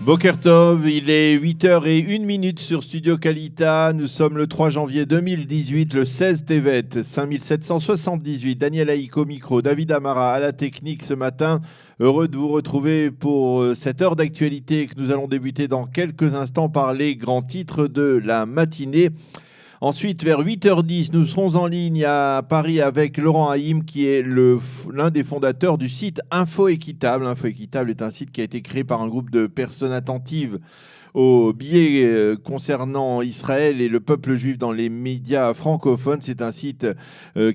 Boker Tov, il est 8h01 sur Studio Kalita. Nous sommes le 3 janvier 2018, le 16 Tevet, 5778. Daniel Haïk au micro, David Amara à la technique ce matin. Heureux de vous retrouver pour cette heure d'actualité que nous allons débuter dans quelques instants par les grands titres de la matinée. Ensuite, vers 8h10, nous serons en ligne à Paris avec Laurent Haïm, qui est l'un des fondateurs du site Info Équitable. Info Équitable est un site qui a été créé par un groupe de personnes attentives aux billets concernant Israël et le peuple juif dans les médias francophones. C'est un site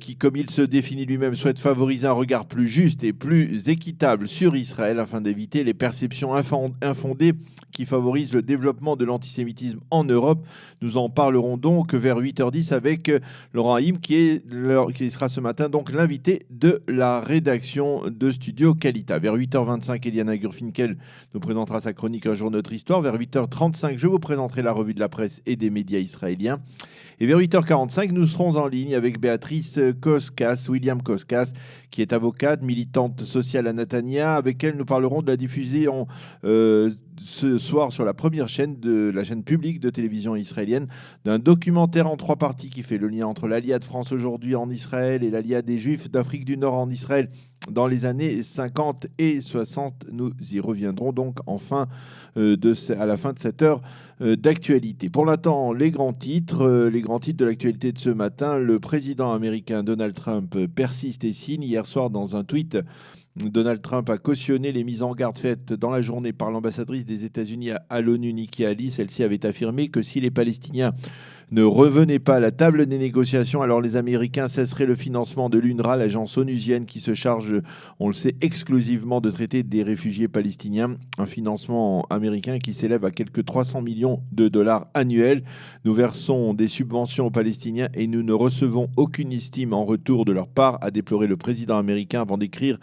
qui, comme il se définit lui-même, souhaite favoriser un regard plus juste et plus équitable sur Israël afin d'éviter les perceptions infondées qui favorisent le développement de l'antisémitisme en Europe. Nous en parlerons donc vers 8h10 avec Laurent Haïm, qui sera ce matin donc l'invité de la rédaction de Studio Kalita. Vers 8h25, Eliana Gurfinkel nous présentera sa chronique Un jour notre histoire. Vers 8h35, je vous présenterai la revue de la presse et des médias israéliens. Et vers 8h45, nous serons en ligne avec Béatrice Koskas, William Koskas, qui est avocate, militante sociale à Netanya, avec elle nous parlerons de la diffusion ce soir sur la première chaîne de la chaîne publique de télévision israélienne d'un documentaire en 3 parties qui fait le lien entre l'Aliyah de France aujourd'hui en Israël et l'Aliyah des Juifs d'Afrique du Nord en Israël dans les années 50 et 60. Nous y reviendrons donc à la fin de cette heure d'actualité. Pour l'instant, les grands titres de l'actualité de ce matin. Le président américain Donald Trump persiste et signe. Hier soir, dans un tweet, Donald Trump a cautionné les mises en garde faites dans la journée par l'ambassadrice des États-Unis à l'ONU, Nikki Haley. Celle-ci avait affirmé que si les Palestiniens ne revenaient pas à la table des négociations, alors les Américains cesseraient le financement de l'UNRWA, l'agence onusienne qui se charge, on le sait, exclusivement de traiter des réfugiés palestiniens. Un financement américain qui s'élève à quelques 300 millions de dollars annuels. Nous versons des subventions aux Palestiniens et nous ne recevons aucune estime en retour de leur part, a déploré le président américain avant d'écrire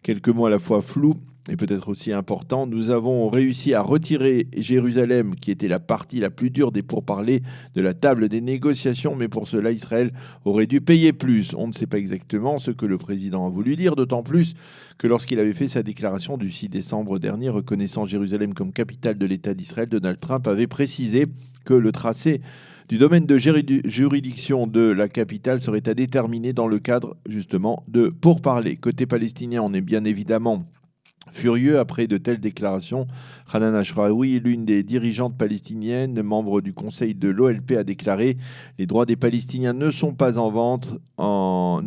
quelques mots à la fois flous et peut-être aussi importants. Nous avons réussi à retirer Jérusalem, qui était la partie la plus dure des pourparlers, de la table des négociations, mais pour cela, Israël aurait dû payer plus. On ne sait pas exactement ce que le président a voulu dire, d'autant plus que lorsqu'il avait fait sa déclaration du 6 décembre dernier, reconnaissant Jérusalem comme capitale de l'État d'Israël, Donald Trump avait précisé que le tracé du domaine de juridiction de la capitale serait à déterminer dans le cadre justement de pourparlers. Côté palestinien, on est bien évidemment furieux après de telles déclarations. Hanan Ashraoui, l'une des dirigeantes palestiniennes, membre du conseil de l'OLP, a déclaré « Les droits des Palestiniens ne sont pas à vendre, en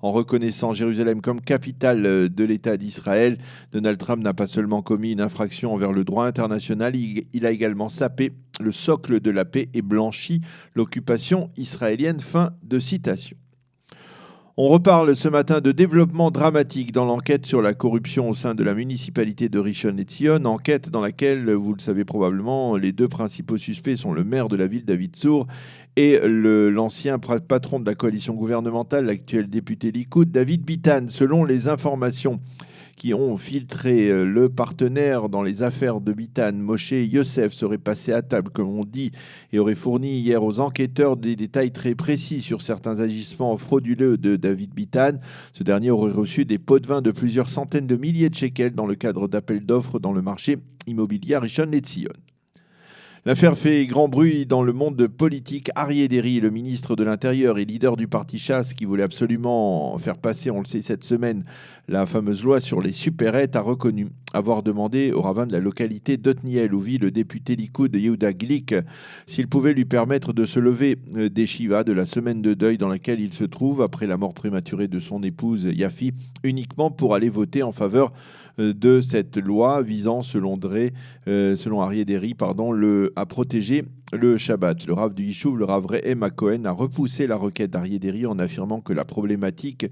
reconnaissant Jérusalem comme capitale de l'État d'Israël. Donald Trump n'a pas seulement commis une infraction envers le droit international, il a également sapé le socle de la paix et blanchi l'occupation israélienne ». Fin de citation. On reparle ce matin de développement dramatique dans l'enquête sur la corruption au sein de la municipalité de Rishon LeZion, enquête dans laquelle, vous le savez probablement, les 2 principaux suspects sont le maire de la ville, David Tzour, et l'ancien patron de la coalition gouvernementale, l'actuel député Likoud, David Bitan. Selon les informations qui ont filtré, le partenaire dans les affaires de Bitan, Moshe Yosef, serait passé à table, comme on dit, et aurait fourni hier aux enquêteurs des détails très précis sur certains agissements frauduleux de David Bitan. Ce dernier aurait reçu des pots de vin de plusieurs centaines de milliers de shekels dans le cadre d'appels d'offres dans le marché immobilier à Rishon LeZion. L'affaire fait grand bruit dans le monde politique. Aryeh Deri, le ministre de l'Intérieur et leader du parti Chasse, qui voulait absolument faire passer, on le sait cette semaine, la fameuse loi sur les supérettes, a reconnu avoir demandé au rabbin de la localité d'Otniel, où vit le député Likoud Yehuda Glick, s'il pouvait lui permettre de se lever des Shiva, de la semaine de deuil dans laquelle il se trouve après la mort prématurée de son épouse Yafi, uniquement pour aller voter en faveur de cette loi visant, selon Aryeh Deri, à protéger le Shabbat. Le Rav du Yishuv, le Rav Rehem Cohen, a repoussé la requête d'Aryeh Deri en affirmant que la problématique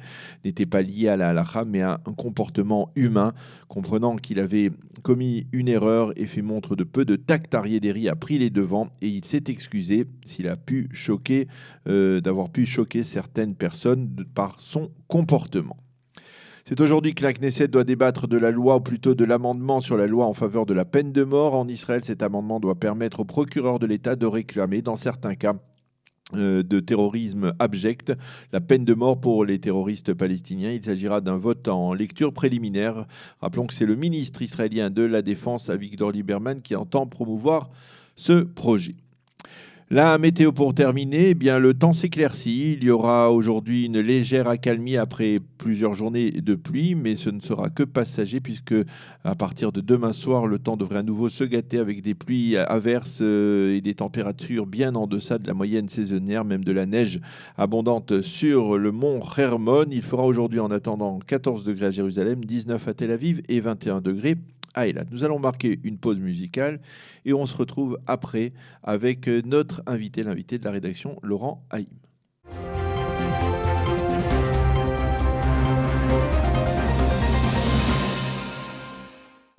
n'était pas liée à la halakha, mais à un comportement humain. Comprenant qu'il avait commis une erreur et fait montre de peu de tact, Aryeh Deri a pris les devants et il s'est excusé d'avoir pu choquer certaines personnes par son comportement. C'est aujourd'hui que la Knesset doit débattre de la loi, ou plutôt de l'amendement sur la loi en faveur de la peine de mort. En Israël, cet amendement doit permettre au procureur de l'État de réclamer, dans certains cas, de terrorisme abject, la peine de mort pour les terroristes palestiniens. Il s'agira d'un vote en lecture préliminaire. Rappelons que c'est le ministre israélien de la Défense, Avigdor Lieberman, qui entend promouvoir ce projet. La météo pour terminer, eh bien, le temps s'éclaircit. Il y aura aujourd'hui une légère accalmie après plusieurs journées de pluie, mais ce ne sera que passager puisque à partir de demain soir, le temps devrait à nouveau se gâter avec des pluies averses et des températures bien en deçà de la moyenne saisonnière, même de la neige abondante sur le mont Hermon. Il fera aujourd'hui en attendant 14 degrés à Jérusalem, 19 à Tel Aviv et 21 degrés à Eilat. Nous allons marquer une pause musicale et on se retrouve après avec notre invité, l'invité de la rédaction, Laurent Haïm.